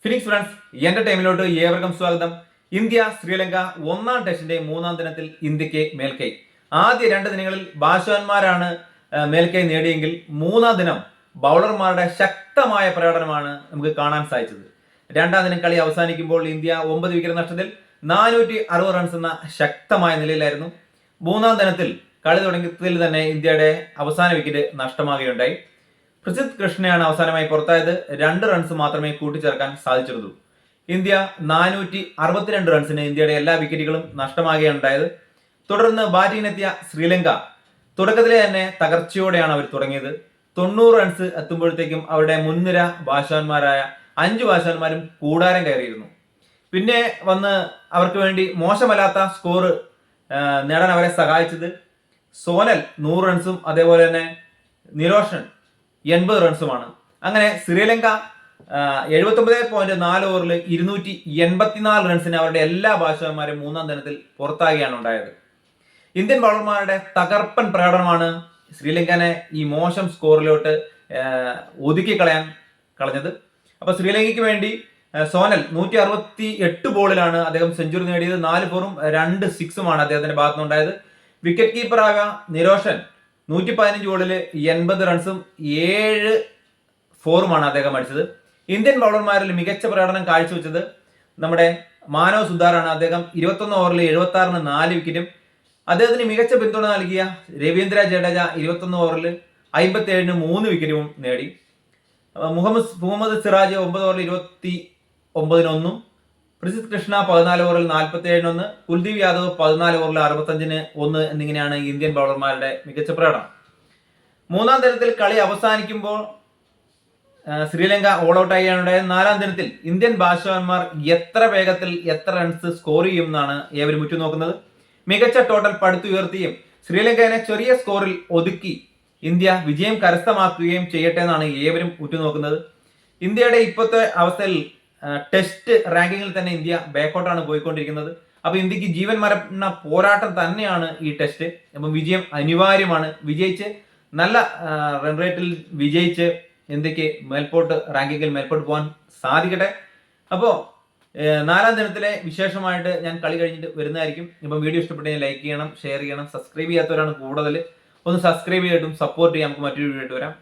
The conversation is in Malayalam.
ഫിനിക്സ് ഫ്രണ്ട്സ് എന്റെ ടൈമിലോട്ട് ഏവർക്കും സ്വാഗതം. ഇന്ത്യ ശ്രീലങ്ക ഒന്നാം ടെസ്റ്റിന്റെ മൂന്നാം ദിനത്തിൽ ഇന്ത്യക്ക് മേൽക്കൈ. ആദ്യ 2 ദിനങ്ങളിൽ ബാറ്റ്സ്മാൻമാരാണ് മേൽക്കൈ നേടിയെങ്കിൽ മൂന്നാം ദിനം ബൗളർമാരുടെ ശക്തമായ പ്രകടനമാണ് നമുക്ക് കാണാൻ സാധിച്ചത്. രണ്ടാം ദിനം കളി അവസാനിക്കുമ്പോൾ ഇന്ത്യ 9 വിക്കറ്റ് നഷ്ടത്തിൽ 460 റൺസ് എന്ന ശക്തമായ നിലയിലായിരുന്നു. മൂന്നാം ദിനത്തിൽ കളി തുടങ്ങിയതിൽ തന്നെ ഇന്ത്യയുടെ അവസാന വിക്കറ്റ് നഷ്ടമാകുകയുണ്ടായി. പ്രസിദ്ധ് കൃഷ്ണയാണ് അവസാനമായി പുറത്തായത്. 2 റൺസ് മാത്രമേ കൂട്ടിച്ചേർക്കാൻ സാധിച്ചിരുന്നു. ഇന്ത്യ 462 റൺസിന് ഇന്ത്യയുടെ എല്ലാ വിക്കറ്റുകളും നഷ്ടമാകുകയുണ്ടായത്. തുടർന്ന് ബാറ്റിംഗിനെത്തിയ ശ്രീലങ്ക തുടക്കത്തിലെ തന്നെ തകർച്ചയോടെയാണ് അവർ തുടങ്ങിയത്. 90 റൺസ് എത്തുമ്പോഴത്തേക്കും അവരുടെ മുൻനിര ബാറ്റ്സ്മാൻമാരായ 5 ബാറ്റ്സ്മാൻമാരും കൂടാരം കയറിയിരുന്നു. പിന്നെ വന്ന് അവർക്ക് വേണ്ടി മോശമല്ലാത്ത സ്കോർ നേടാൻ അവരെ സഹായിച്ചത് സോനൽ 100 റൺസും അതേപോലെ തന്നെ നിരോഷൻ 80 റൺസുമാണ്. അങ്ങനെ ശ്രീലങ്ക 79.4 ഓവറിൽ 284 റൺസിന് അവരുടെ എല്ലാ ബാറ്റ്സ്മാൻമാരും മൂന്നാം ദിനത്തിൽ പുറത്താകുകയാണ് ഉണ്ടായത്. ഇന്ത്യൻ ബൗളർമാരുടെ തകർപ്പൻ പ്രകടനമാണ് ശ്രീലങ്കനെ ഈ മോശം സ്കോറിലോട്ട് ഒതുക്കി കളഞ്ഞത്. അപ്പൊ ശ്രീലങ്കയ്ക്ക് വേണ്ടി സോനൽ 168 ബോളിലാണ് അദ്ദേഹം സെഞ്ചുറി നേടിയത്. 4 ഫോറും 2 സിക്സുമാണ് അദ്ദേഹത്തിന്റെ ഭാഗത്തുനിന്നുണ്ടായത്. വിക്കറ്റ് കീപ്പറായ നിരോഷൻ 115 ബോളിൽ 80 റൺസും 7 ഫോറുമാണ് അദ്ദേഹം അടിച്ചത്. ഇന്ത്യൻ ബൗളർമാരിൽ മികച്ച പ്രകടനം കാഴ്ചവെച്ചത് നമ്മുടെ മാനവ് സുധാറാണ്. അദ്ദേഹം 21 ഓവറിൽ 76-ന് 4 വിക്കറ്റും അദ്ദേഹത്തിന് മികച്ച പിന്തുണ നൽകിയ രവീന്ദ്ര ജഡേജ 21 ഓവറിൽ 57-ന് 3 വിക്കറ്റും നേടി. മുഹമ്മദ് സിറാജ് 9 ഓവറിൽ 29-ന് 1, പ്രസിദ്ധ് കൃഷ്ണ 14 ഓവറിൽ 47-ന് 1, കുൽദീപ് യാദവ് 14 ഓവറിൽ 65-ന് 1 എന്നിങ്ങനെയാണ് ഇന്ത്യൻ ബൗളർമാരുടെ മികച്ച പ്രകടനം. മൂന്നാം ദിനത്തിൽ കളി അവസാനിക്കുമ്പോൾ ശ്രീലങ്ക ഓൾ ഔട്ട് ആവുകയാണുണ്ടായത്. നാലാം ദിനത്തിൽ ഇന്ത്യൻ ബാറ്റ്സ്മാൻമാർ എത്ര വേഗത്തിൽ എത്ര റൺസ് സ്കോർ ചെയ്യും എന്നാണ് ഏവരും ഉറ്റുനോക്കുന്നത്. മികച്ച ടോട്ടൽ പടുത്തുയർത്തിയും ശ്രീലങ്കയെ ചെറിയ സ്കോറിൽ ഒതുക്കി ഇന്ത്യ വിജയം കരസ്ഥമാക്കുകയും ചെയ്യട്ടെ എന്നാണ് ഏവരും ഉറ്റുനോക്കുന്നത്. ഇന്ത്യയുടെ ഇപ്പോഴത്തെ അവസ്ഥയിൽ ടെസ്റ്റ് റാങ്കിങ്ങിൽ തന്നെ ഇന്ത്യ ബാക്കൗട്ടാണ് പോയിക്കൊണ്ടിരിക്കുന്നത്. അപ്പൊ ഇന്ത്യക്ക് ജീവൻ മരണ പോരാട്ടം തന്നെയാണ് ഈ ടെസ്റ്റ്. അപ്പം വിജയം അനിവാര്യമാണ്. വിജയിച്ച് നല്ല റൺ റേറ്റിൽ വിജയിച്ച് ഇന്ത്യക്ക് റാങ്കിങ്ങിൽ മേൽപോട്ട് പോകാൻ സാധിക്കട്ടെ. അപ്പോൾ നാലാം ദിനത്തിലെ വിശേഷമായിട്ട് ഞാൻ കളി കഴിഞ്ഞിട്ട് വരുന്നതായിരിക്കും. ഇപ്പം വീഡിയോ ഇഷ്ടപ്പെട്ടെങ്കിൽ ലൈക്ക് ചെയ്യണം, ഷെയർ ചെയ്യണം. സബ്സ്ക്രൈബ് ചെയ്യാത്തവരാണ് കൂടുതൽ, ഒന്ന് സബ്സ്ക്രൈബ് ചെയ്തിട്ടും സപ്പോർട്ട് ചെയ്യാം. നമുക്ക് മറ്റൊരു വീഡിയോ ആയിട്ട് വരാം.